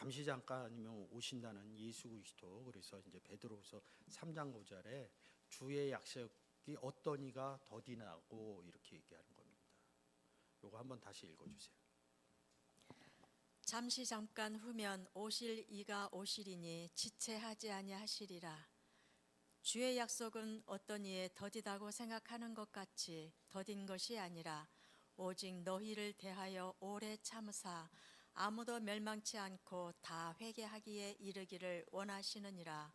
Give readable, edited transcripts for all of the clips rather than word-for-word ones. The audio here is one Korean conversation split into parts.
잠시 잠깐이면 오신다는 예수 그리스도. 그래서 이제 베드로후서 3장 9절에 주의 약속이 어떤 이가 더디나고 이렇게 얘기하는 겁니다. 요거 한번 다시 읽어주세요. 잠시 잠깐 후면 오실 이가 오시리니 지체하지 아니하시리라. 주의 약속은 어떤 이에 더디다고 생각하는 것 같이 더딘 것이 아니라 오직 너희를 대하여 오래 참으사 아무도 멸망치 않고 다 회개하기에 이르기를 원하시느니라.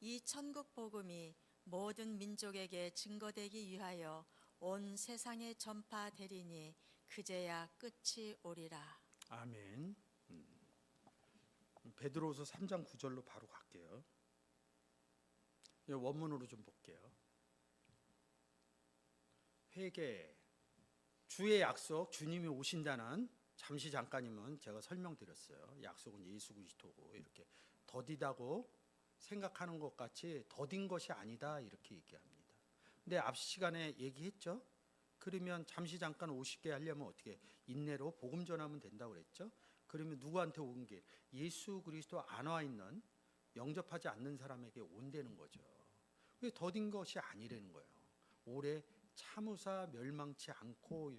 이 천국 복음이 모든 민족에게 증거되기 위하여 온 세상에 전파되리니 그제야 끝이 오리라. 아멘. 베드로후서 3장 9절로 바로 갈게요. 원문으로 좀 볼게요. 회개, 주의 약속, 주님이 오신다는, 잠시 잠깐이면 제가 설명드렸어요. 약속은 예수 그리스도고, 이렇게 더디다고 생각하는 것 같이 더딘 것이 아니다 이렇게 얘기합니다. 근데 앞 시간에 얘기했죠. 그러면 잠시 잠깐 오시게 하려면 어떻게? 인내로 복음 전하면 된다고 그랬죠. 그러면 누구한테 온 게? 예수 그리스도 안 와 있는, 영접하지 않는 사람에게 온다는 거죠. 그게 더딘 것이 아니라는 거예요. 오래 참으사 멸망치 않고.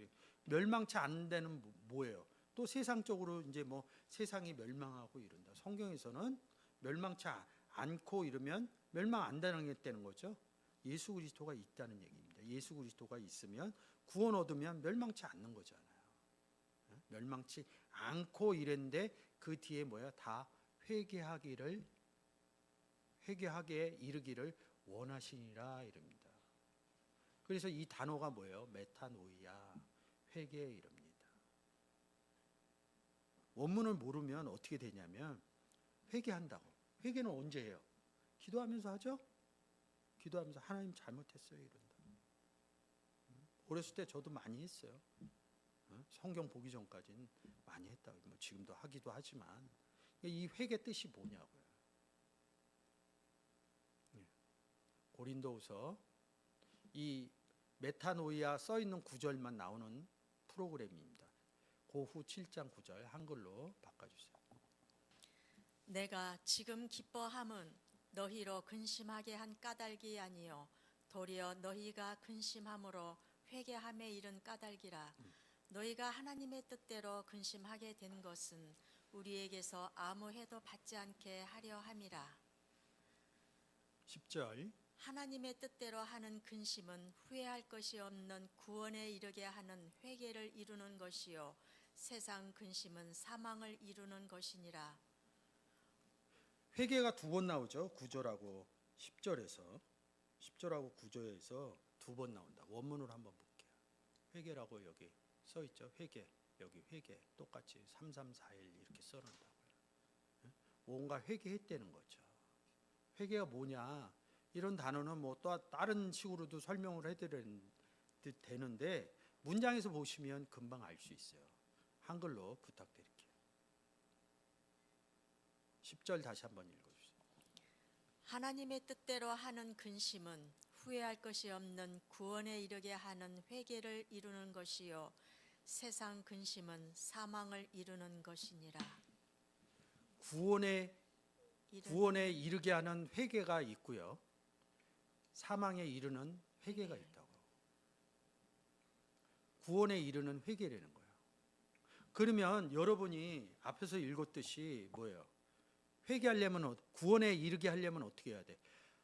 멸망치 않는 데는 뭐예요? 또 세상적으로 이제 뭐 세상이 멸망하고 이런다. 성경에서는 멸망치 않고 이러면 멸망 안 당했다는 거죠. 예수 그리스도가 있다는 얘기입니다. 예수 그리스도가 있으면 구원 얻으면 멸망치 않는 거잖아요. 멸망치 않고 이랬는데 그 뒤에 뭐야? 다 회개하기에 이르기를 원하시니라 이럽니다. 그래서 이 단어가 뭐예요? 메타노이아, 회개 이럽니다. 원문을 모르면 어떻게 되냐면 회개한다고. 회개는 언제 해요? 기도하면서 하죠? 기도하면서 하나님 잘못했어요 이런다. 어렸을 때 저도 많이 했어요. 성경 보기 전까지는 많이 했다고. 뭐 지금도 하기도 하지만 이 회개 뜻이 뭐냐고요. 고린도후서 이 메타노이아 써 있는 구절만 나오는 프로그램입니다. 그 후 7장 9절 한글로 바꿔주세요. 내가 지금 기뻐함은 너희로 근심하게 한 까닭이 아니요 도리어 너희가 근심함으로 회개함에 이른 까닭이라. 너희가 하나님의 뜻대로 근심하게 된 것은 우리에게서 아무 해도 받지 않게 하려 함이라. 10절 하나님의 뜻대로 하는 근심은 후회할 것이 없는 구원에 이르게 하는 회개를 이루는 것이요 세상 근심은 사망을 이루는 것이니라. 회개가 두 번 나오죠. 9절하고 10절에서 10절하고 9절에서 두 번 나온다. 원문으로 한번 볼게요. 회개라고 여기 써 있죠. 회개, 여기 회개 똑같이 3341 이렇게 써놓는다고요. 뭔가 회개했다는 거죠. 회개가 뭐냐? 이런 단어는 뭐 또 다른 식으로도 설명을 해드려야 되는데 문장에서 보시면 금방 알 수 있어요. 한글로 부탁드릴게요. 10절 다시 한번 읽어주세요. 하나님의 뜻대로 하는 근심은 후회할 것이 없는 구원에 이르게 하는 회개를 이루는 것이요 세상 근심은 사망을 이루는 것이니라. 구원에 이르게 하는 회개가 있고요. 사망에 이르는 회개가 있다고. 구원에 이르는 회개라는 거예요. 그러면 여러분이 앞에서 읽었듯이 뭐예요? 회개하려면, 구원에 이르게 하려면 어떻게 해야 돼?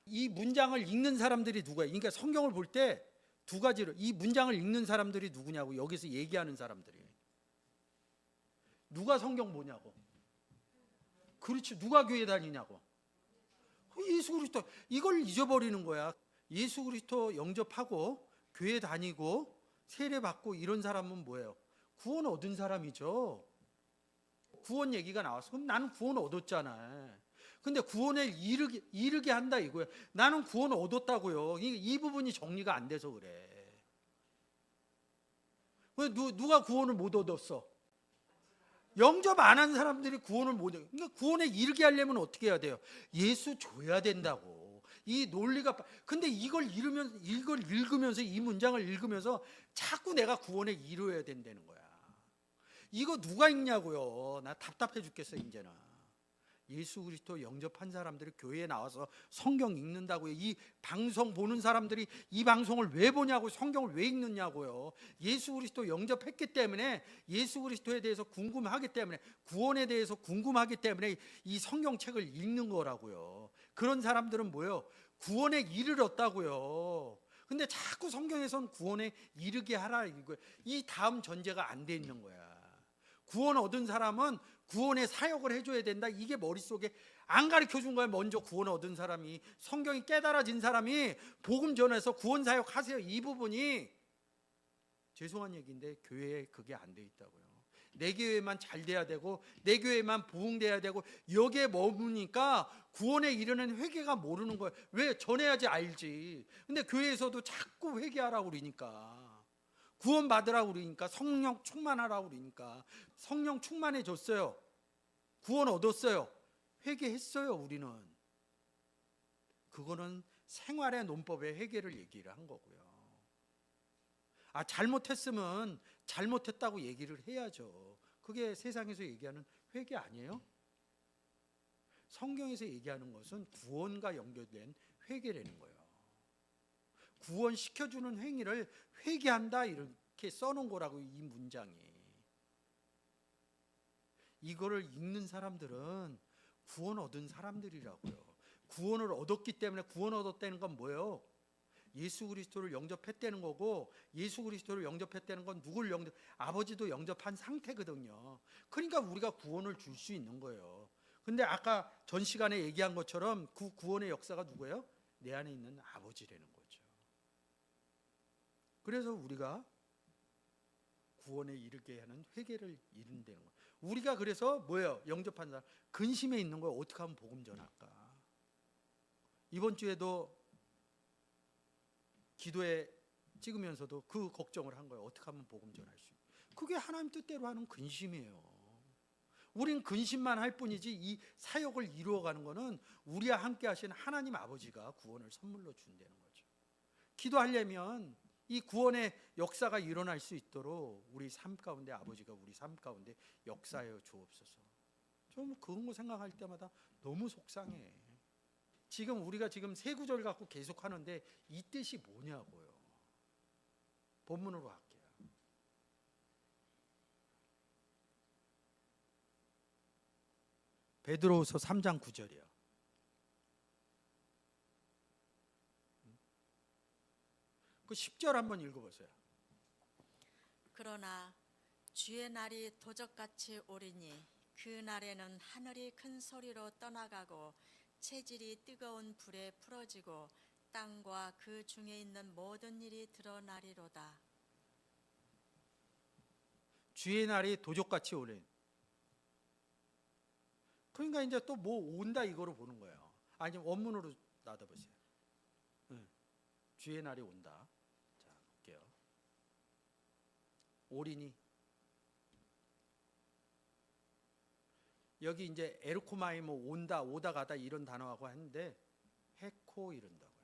이 문장을 읽는 사람들이 누구예요? 그러니까 성경을 볼 때 두 가지로 이 문장을 읽는 사람들이 누구냐고. 여기서 얘기하는 사람들이 누가 성경 보냐고. 그렇지. 누가 교회 다니냐고. 예수 그리스도. 이걸 잊어버리는 거야. 예수 그리스도 영접하고 교회 다니고 세례 받고 이런 사람은 뭐예요? 구원 얻은 사람이죠. 구원 얘기가 나왔어. 그럼 나는 구원 얻었잖아. 근데 구원에 이르게 한다 이거야. 나는 구원 얻었다고요. 이 부분이 정리가 안 돼서 그래. 왜 누가 구원을 못 얻었어? 영접 안 한 사람들이 구원을 못 얻어. 그러니까 구원에 이르게 하려면 어떻게 해야 돼요? 예수 줘야 된다고. 이 논리가. 근데 이걸 읽으면서 이 문장을 읽으면서 자꾸 내가 구원에 이르어야 된다는 거야. 이거 누가 읽냐고요. 나 답답해 죽겠어 이제는. 예수 그리스도 영접한 사람들이 교회에 나와서 성경 읽는다고요. 이 방송 보는 사람들이 이 방송을 왜 보냐고, 성경을 왜 읽느냐고요. 예수 그리스도 영접했기 때문에, 예수 그리스도에 대해서 궁금하기 때문에, 구원에 대해서 궁금하기 때문에 이 성경책을 읽는 거라고요. 그런 사람들은 뭐예요? 구원에 이르렀다고요. 근데 자꾸 성경에선 구원에 이르게 하라 이거예요. 이 다음 전제가 안 돼 있는 거야. 구원 얻은 사람은 구원의 사역을 해줘야 된다. 이게 머릿속에 안 가르쳐 준 거야. 먼저 구원 얻은 사람이, 성경이 깨달아진 사람이 복음 전해서 구원 사역 하세요. 이 부분이 죄송한 얘기인데 교회에 그게 안 돼 있다고요. 내 교회만 잘 돼야 되고 내 교회만 부흥돼야 되고 여기에 머무니까 구원에 이르는 회개가 모르는 거예요. 왜? 전해야지 알지. 근데 교회에서도 자꾸 회개하라고 그러니까, 구원 받으라고 그러니까, 성령 충만하라고 그러니까. 성령 충만해졌어요. 구원 얻었어요. 회개했어요. 우리는. 그거는 생활의 논법의 회개를 얘기를 한 거고요. 잘못했으면 잘못했다고 얘기를 해야죠. 그게 세상에서 얘기하는 회개 아니에요? 성경에서 얘기하는 것은 구원과 연결된 회개라는 거예요. 구원시켜주는 행위를 회개한다 이렇게 써놓은 거라고. 이 문장이. 이거를 읽는 사람들은 구원 얻은 사람들이라고요. 구원을 얻었기 때문에, 구원 얻었다는 건 뭐예요? 예수 그리스도를 영접했다는 거고, 예수 그리스도를 영접했다는 건 누굴 영접? 아버지도 영접한 상태거든요. 그러니까 우리가 구원을 줄 수 있는 거예요. 근데 아까 전 시간에 얘기한 것처럼 그 구원의 역사가 누구예요? 내 안에 있는 아버지라는 거죠. 그래서 우리가 구원에 이르게 하는 회개를 이룬다는 거예요. 우리가 그래서 뭐예요? 영접한 사람, 근심에 있는 거예요. 어떻게 하면 복음 전할까? 이번 주에도 기도에 찍으면서도 그 걱정을 한 거예요. 어떻게 하면 복음 전할 수 있을까? 그게 하나님 뜻대로 하는 근심이에요. 우린 근심만 할 뿐이지 이 사역을 이루어가는 거는 우리와 함께 하신 하나님 아버지가 구원을 선물로 준다는 거죠. 기도하려면 이 구원의 역사가 일어날 수 있도록 우리 삶 가운데 아버지가 우리 삶 가운데 역사하여 주옵소서. 좀 그런 거 생각할 때마다 너무 속상해. 지금 우리가 지금 세 구절 갖고 계속 하는데 이 뜻이 뭐냐고요. 본문으로 할게요. 베드로후서 3장 9절이요. 그 10절 한번 읽어보세요. 그러나 주의 날이 도적같이 오리니 그 날에는 하늘이 큰 소리로 떠나가고 체질이 뜨거운 불에 풀어지고 땅과 그 중에 있는 모든 일이 드러나리로다. 주의 날이 도적같이 오래. 그러니까 이제 또 뭐 온다 이거로 보는 거예요. 아니면 원문으로 놔둬보세요. 주의 날이 온다. 자, 볼게요. 오리니. 여기 이제 에르코마이 뭐 온다, 오다 가다 이런 단어하고 하는데 헤코 이런다고요.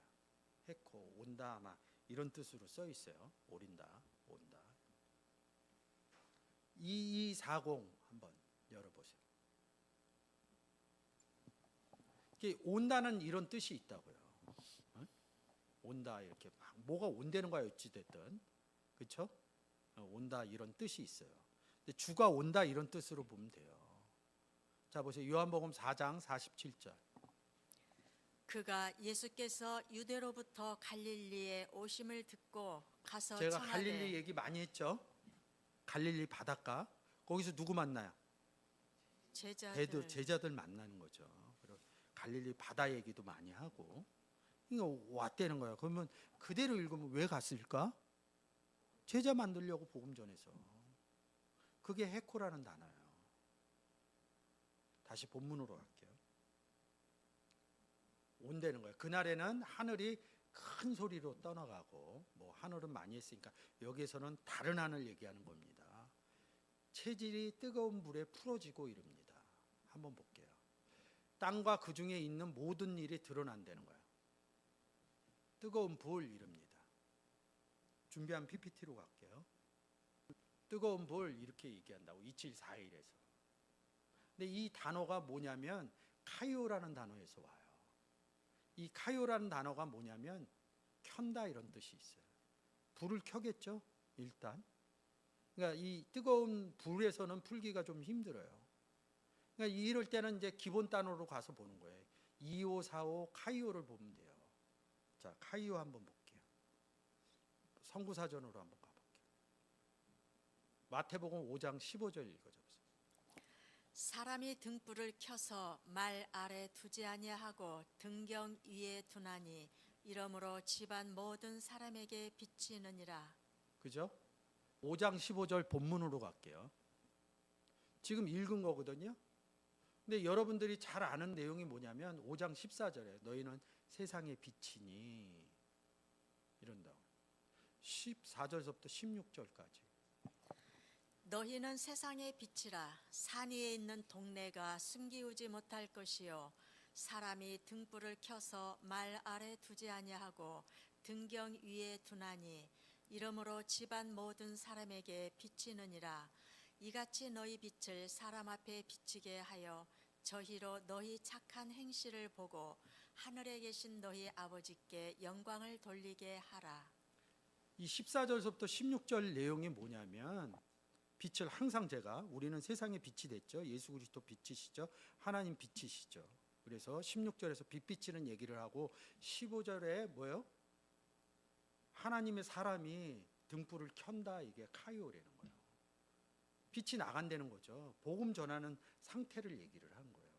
헤코, 온다 아마 이런 뜻으로 써 있어요. 오린다, 온다. 2240 한번 열어보세요. 이게 온다는 이런 뜻이 있다고요. 온다 이렇게 막 뭐가 온다는 거야 어찌 됐든, 그렇죠? 온다 이런 뜻이 있어요. 근데 주가 온다 이런 뜻으로 보면 돼요. 자 보세요. 요한복음 4장 47절. 그가 예수께서 유대로부터 갈릴리에 오심을 듣고 가서 제가 청하되 갈릴리 얘기 많이 했죠. 갈릴리 바닷가. 거기서 누구 만나요? 제자들 만나는 거죠. 그리고 갈릴리 바다 얘기도 많이 하고. 이거 왔다는 거야. 그러면 그대로 읽으면 왜 갔을까? 제자 만들려고 복음 전해서. 그게 헤코라는 단어예요. 다시 본문으로 갈게요. 온다는 거예요. 그날에는 하늘이 큰 소리로 떠나가고, 뭐 하늘은 많이 했으니까 여기에서는 다른 하늘 얘기하는 겁니다. 체질이 뜨거운 불에 풀어지고 이릅니다. 한번 볼게요. 땅과 그 중에 있는 모든 일이 드러난다는 거예요. 뜨거운 불 이릅니다. 준비한 PPT로 갈게요. 뜨거운 불 이렇게 얘기한다고 274일에서. 근데 이 단어가 뭐냐면 카이오라는 단어에서 와요. 이 카이오라는 단어가 뭐냐면 켠다 이런 뜻이 있어요. 불을 켜겠죠, 일단. 그러니까 이 뜨거운 불에서는 풀기가 좀 힘들어요. 그러니까 이럴 때는 이제 기본 단어로 가서 보는 거예요. 2545 카이오를 보면 돼요. 자, 카이오 한번 볼게요. 성구사전으로 한번 가볼게요. 마태복음 5장 15절 읽어줘보세요. 사람이 등불을 켜서 말 아래 두지 아니하고 등경 위에 두나니 이러므로 집안 모든 사람에게 비치느니라. 그죠? 5장 15절 본문으로 갈게요. 지금 읽은 거거든요. 근데 여러분들이 잘 아는 내용이 뭐냐면 5장 14절에 너희는 세상의 빛이니 이런다고. 14절부터 16절까지. 너희는 세상의 빛이라. 산 위에 있는 동네가 숨기우지 못할 것이요 사람이 등불을 켜서 말 아래 두지 아니하고 등경 위에 두나니 이러므로 집안 모든 사람에게 비치느니라. 이같이 너희 빛을 사람 앞에 비치게 하여 저희로 너희 착한 행실을 보고 하늘에 계신 너희 아버지께 영광을 돌리게 하라. 이 14절부터 16절 내용이 뭐냐면 빛을 항상 제가 우리는 세상의 빛이 됐죠. 예수 그리스도 빛이시죠. 하나님 빛이시죠. 그래서 16절에서 빛 비치는 얘기를 하고 15절에 뭐예요? 하나님의 사람이 등불을 켠다 이게 카이오라는 거예요. 빛이 나간다는 거죠. 복음 전하는 상태를 얘기를 한 거예요.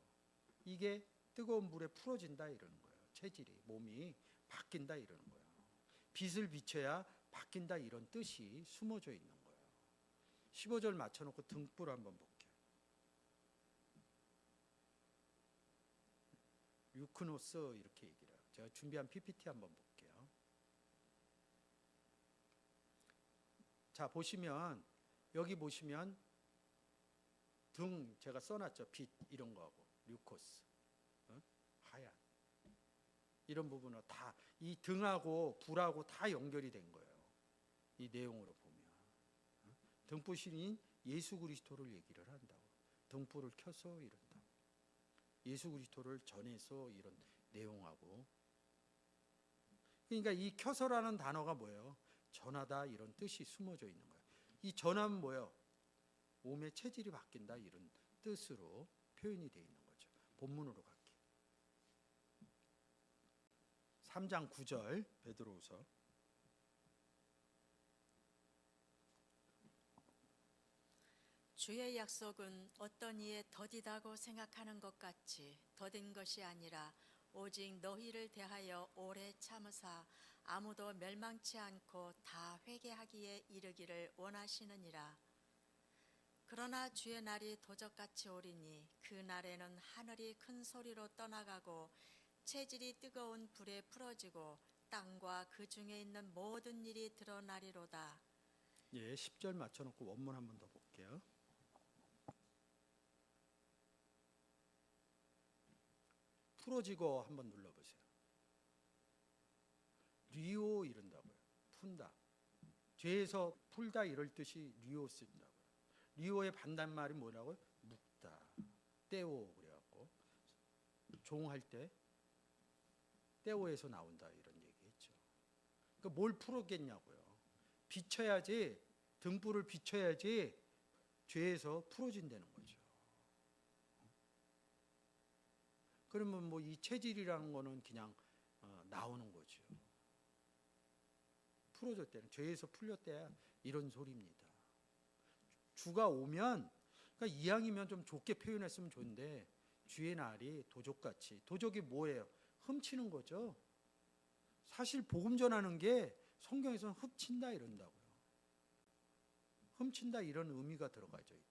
이게 뜨거운 불에 풀어진다 이러는 거예요. 체질이 몸이 바뀐다 이러는 거예요. 빛을 비춰야 바뀐다 이런 뜻이 숨어져 있는 거예요. 15절 맞춰놓고 등불 한번 볼게요. 유크노스 이렇게 얘기를 해요. 제가 준비한 PPT 한번 볼게요. 자 보시면 여기 보시면 등 제가 써놨죠. 빛 이런 거하고 류코스 하얀 이런 부분은 다 이 등하고 불하고 다 연결이 된 거예요. 이 내용으로 보면 등불신인 예수 그리스도를 얘기를 한다고. 등불을 켜서 이런다. 예수 그리스도를 전해서 이런 내용하고. 그러니까 이 켜서라는 단어가 뭐예요? 전하다 이런 뜻이 숨어져 있는 거예요. 이 전하면 뭐예요? 몸의 체질이 바뀐다 이런 뜻으로 표현이 되어 있는 거죠. 본문으로 갈게요. 3장 9절 베드로후서. 주의 약속은 어떤 이에 더디다고 생각하는 것 같이 더딘 것이 아니라 오직 너희를 대하여 오래 참으사 아무도 멸망치 않고 다 회개하기에 이르기를 원하시느니라. 그러나 주의 날이 도적같이 오리니 그 날에는 하늘이 큰 소리로 떠나가고 체질이 뜨거운 불에 풀어지고 땅과 그 중에 있는 모든 일이 드러나리로다. 예, 10절 맞춰놓고 원문 한 번 더 볼게요. 풀어지고 한번 눌러보세요. 리오 이런다고요. 푼다. 죄에서 풀다 이럴 뜻이 리오 쓴다고요. 리오의 반대말이 뭐라고요? 묵다. 떼오 그래갖고 종할 때 떼오에서 나온다 이런 얘기했죠. 그러니까 뭘 풀었겠냐고요. 비춰야지 등불을 비춰야지 죄에서 풀어진다는 거죠. 그러면 뭐 이 체질이라는 거는 그냥 나오는 거죠. 풀어졌대는 죄에서 풀렸대 이런 소리입니다. 주가 오면 그러니까 이왕이면 좀 좋게 표현했으면 좋은데 주의 날이 도적같이. 도적이 뭐예요? 훔치는 거죠. 사실 복음 전하는 게 성경에서는 훔친다 이런다고요. 훔친다 이런 의미가 들어가져 있다.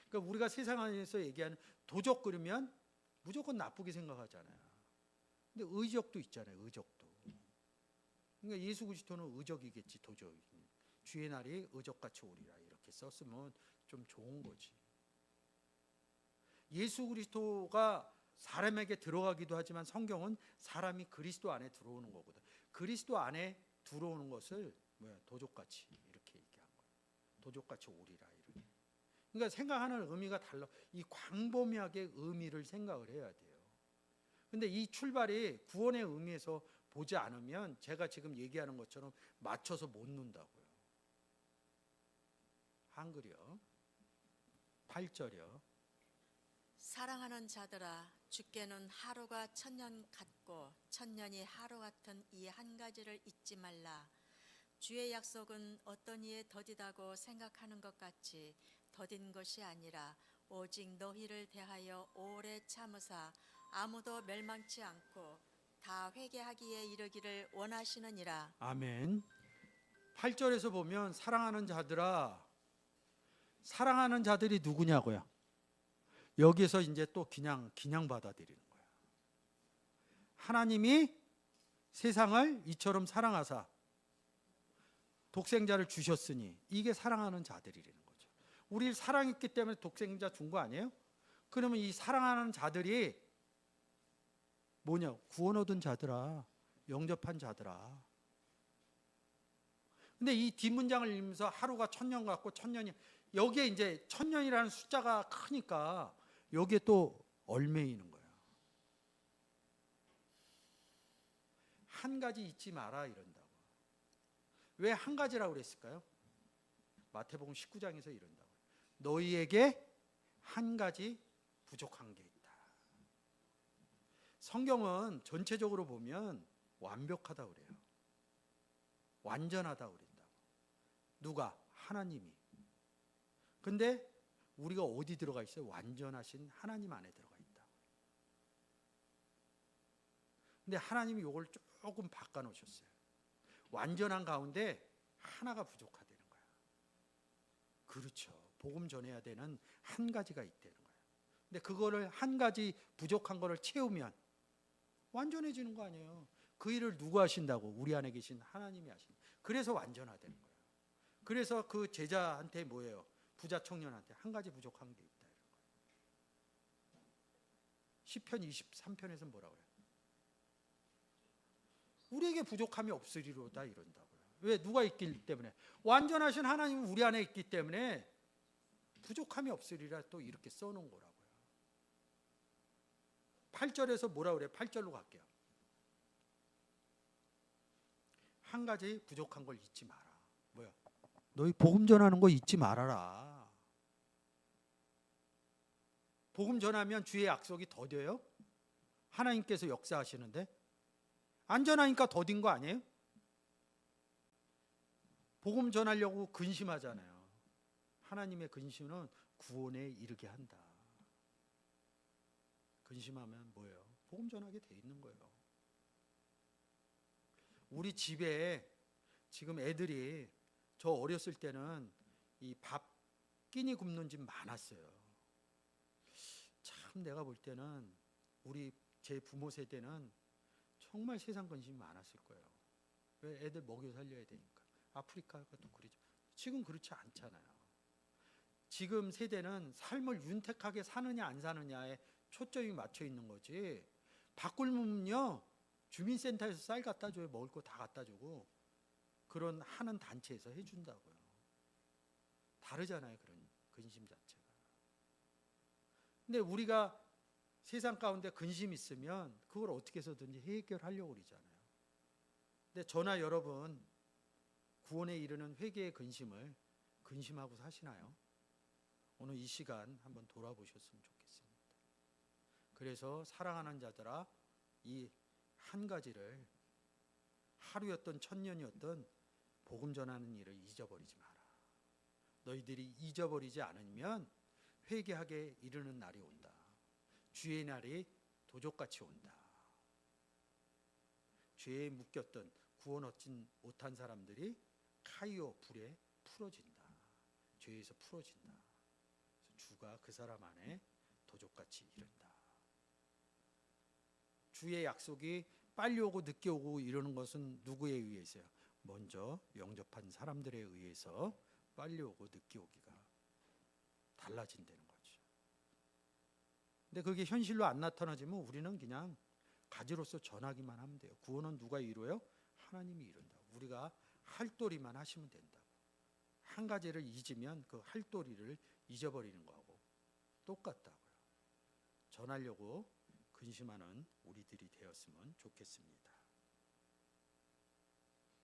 그러니까 우리가 세상 안에서 얘기하는 도적 그러면 무조건 나쁘게 생각하잖아요. 근데 의적도 있잖아요. 의적도. 그러니까 예수 그리스도는 의적이겠지. 도적이. 주의 날이 의적같이 오리라 이렇게 썼으면 좀 좋은 거지. 예수 그리스도가 사람에게 들어가기도 하지만 성경은 사람이 그리스도 안에 들어오는 거거든. 그리스도 안에 들어오는 것을 도적같이 이렇게 얘기한 거예요. 도적같이 오리라 이렇게. 그러니까 생각하는 의미가 달라. 이 광범위하게 의미를 생각을 해야 돼요. 근데 이 출발이 구원의 의미에서 보지 않으면 제가 지금 얘기하는 것처럼 맞춰서 못 논다고요. 한글이요. 8절이요. 사랑하는 자들아, 주께는 하루가 천년 같고 천년이 하루 같은 이 한 가지를 잊지 말라. 주의 약속은 어떤 이에 더디다고 생각하는 것 같이 더딘 것이 아니라 오직 너희를 대하여 오래 참으사 아무도 멸망치 않고 다 회개하기에 이르기를 원하시느니라. 아멘. 8절에서 보면 사랑하는 자들아, 사랑하는 자들이 누구냐고요? 여기서 이제 또 그냥 받아들이는 거예요. 하나님이 세상을 이처럼 사랑하사 독생자를 주셨으니 이게 사랑하는 자들이라는 거죠. 우리를 사랑했기 때문에 독생자 준 거 아니에요? 그러면 이 사랑하는 자들이 뭐냐? 구원 얻은 자들아, 영접한 자들아. 근데 이 뒷문장을 읽으면서 하루가 천년 같고 천년이, 여기에 이제 천년이라는 숫자가 크니까 여기에 또 얽매이는 거예요. 한 가지 잊지 마라 이런다고. 왜 한 가지라고 그랬을까요? 마태복음 19장에서 이런다고. 너희에게 한 가지 부족한 게 있다. 성경은 전체적으로 보면 완벽하다고 그래요. 완전하다고 그랬다고. 누가? 하나님이. 근데 우리가 어디 들어가 있어요? 완전하신 하나님 안에 들어가 있다. 근데 하나님이 이걸 조금 바꿔 놓으셨어요. 완전한 가운데 하나가 부족하다는 거야. 그렇죠. 복음 전해야 되는 한 가지가 있다는 거예요. 근데 그거를 한 가지 부족한 거를 채우면 완전해지는 거 아니에요. 그 일을 누가 하신다고? 우리 안에 계신 하나님이 하신. 그래서 완전하다는 거예요. 그래서 그 제자한테 뭐예요? 부자 청년한테 한 가지 부족한 게 있다. 시편 23편에서 뭐라고 해요? 우리에게 부족함이 없으리로다 이런다고요. 왜? 누가 있기 때문에? 완전하신 하나님은 우리 안에 있기 때문에 부족함이 없으리라 또 이렇게 써놓은 거라고요. 8절에서 뭐라 그래요? 8절로 갈게요. 한 가지 부족한 걸 잊지 마라. 뭐야? 너희 복음 전하는 거 잊지 말아라. 복음 전하면 주의 약속이 더뎌요? 하나님께서 역사하시는데 안 전하니까 더딘 거 아니에요? 복음 전하려고 근심하잖아요. 하나님의 근심은 구원에 이르게 한다. 근심하면 뭐예요? 복음 전하게 돼 있는 거예요. 우리 집에 지금 애들이, 저 어렸을 때는 이 밥 끼니 굽는 집 많았어요. 참 내가 볼 때는 우리 제 부모 세대는 정말 세상 근심이 많았을 거예요. 왜? 애들 먹여 살려야 되니까. 아프리카가 또 그러죠. 지금 그렇지 않잖아요. 지금 세대는 삶을 윤택하게 사느냐 안 사느냐에 초점이 맞춰 있는 거지. 밥 굶으면요 주민센터에서 쌀 갖다 줘요. 먹을 거 다 갖다 주고 그런 하는 단체에서 해준다고요. 다르잖아요. 그런 근심 자체가. 근데 우리가 세상 가운데 근심 있으면 그걸 어떻게 해서든지 해결하려고 그러잖아요. 근데 저나 여러분 구원에 이르는 회개의 근심을 근심하고 사시나요? 오늘 이 시간 한번 돌아보셨으면 좋겠습니다. 그래서 사랑하는 자들아, 이 한 가지를 하루였던 천년이었던 복음 전하는 일을 잊어버리지 마라. 너희들이 잊어버리지 않으면 회개하게 이르는 날이 온다. 주의 날이 도적같이 온다. 죄에 묶였던 구원 얻지 못한 사람들이 카이오 불에 풀어진다. 죄에서 풀어진다. 그래서 주가 그 사람 안에 도적같이 이른다. 주의 약속이 빨리 오고 늦게 오고 이러는 것은 누구에 의해서요? 먼저 영접한 사람들에 의해서 빨리 오고 늦게 오기가 달라진다는 거죠. 근데 그게 현실로 안 나타나지만 우리는 그냥 가지로서 전하기만 하면 돼요. 구원은 누가 이루어요? 하나님이 이룬다. 우리가 할도리만 하시면 된다고. 한 가지를 잊으면 그 할도리를 잊어버리는 거하고 똑같다고요. 전하려고 근심하는 우리들이 되었으면 좋겠습니다.